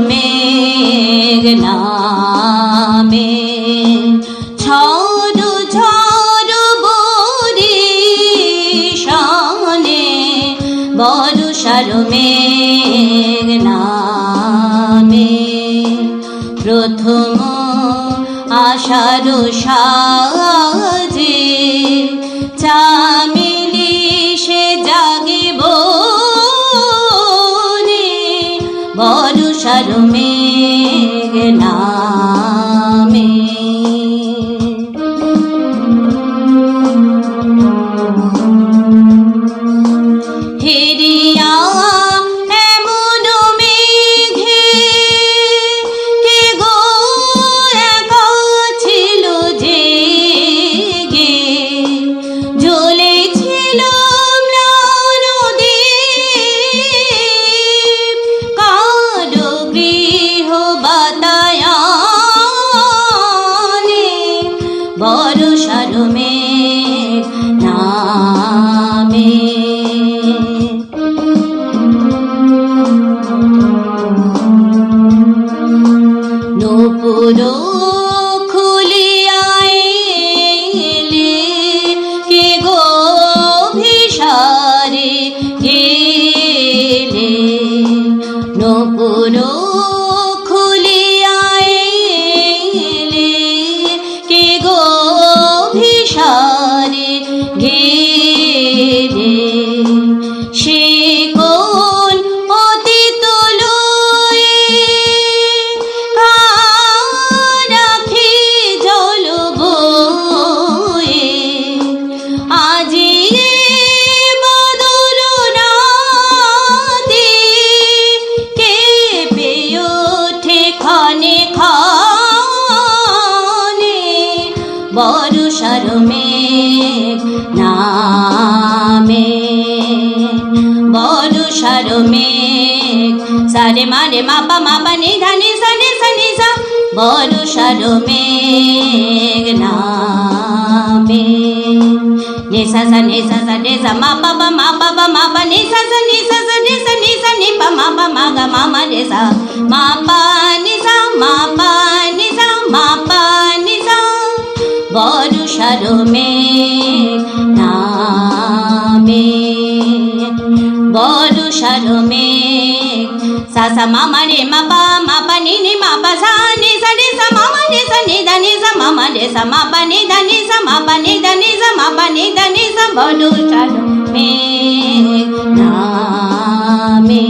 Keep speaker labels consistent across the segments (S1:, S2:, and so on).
S1: মেঘ নামে ঝড় ঝড় বরিশানে বর্ষার মেঘ নামে প্রথম আষাঢ় সাজে চামেলি সে জাগিব বর্ষার মেঘ নামে হেরিয়া এমন মেঘে কে গো একা ছিল জেগে জ্বলেছিল বর্ষার মেঘ নামে নূপুর খুলিয়া এলে কে গো ভিসারে গেলে নূপুর খুলিয়া এলে কে গো ভিসারে গেলে সে কোন অতীত লয়ে রাখি জল বয়ে আজি বদল রাতে কেঁপে ওঠে ক্ষণে ক্ষণে বর্ষার মেঘ নামে বর্ষার মেঘ সারে মারে মাপা মাপা নিধা নিসা নিসা নিসা বর্ষার মেঘ নামে নিসা সা নিসা সা নিসা মাপা বা মাপা বা মাপা নিসা সা নিসা সা নিসা নিসা নিপা মাপা মাগা মামা নিসা মাপা নিসা মাপা নিসা মাপা নিসা বর্ষার মেঘ নামে বর্ষার মেঘ সাসা মামা রে মাপা মাপা নি নি মাপা সা নি সা নি সা মামা নি সা নি দা নি সা মামা রে সা মাপা নি দা নি সা মাপা নি দা নি সা মাপা নি দা নি সা বর্ষার মেঘ নামে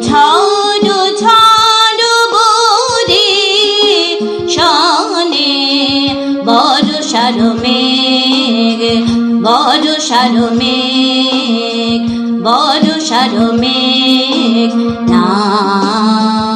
S1: ঝড় ঝড় বরিশানে বর্ষার মেঘ বর্ষার মেঘ বর্ষার মেঘ নামে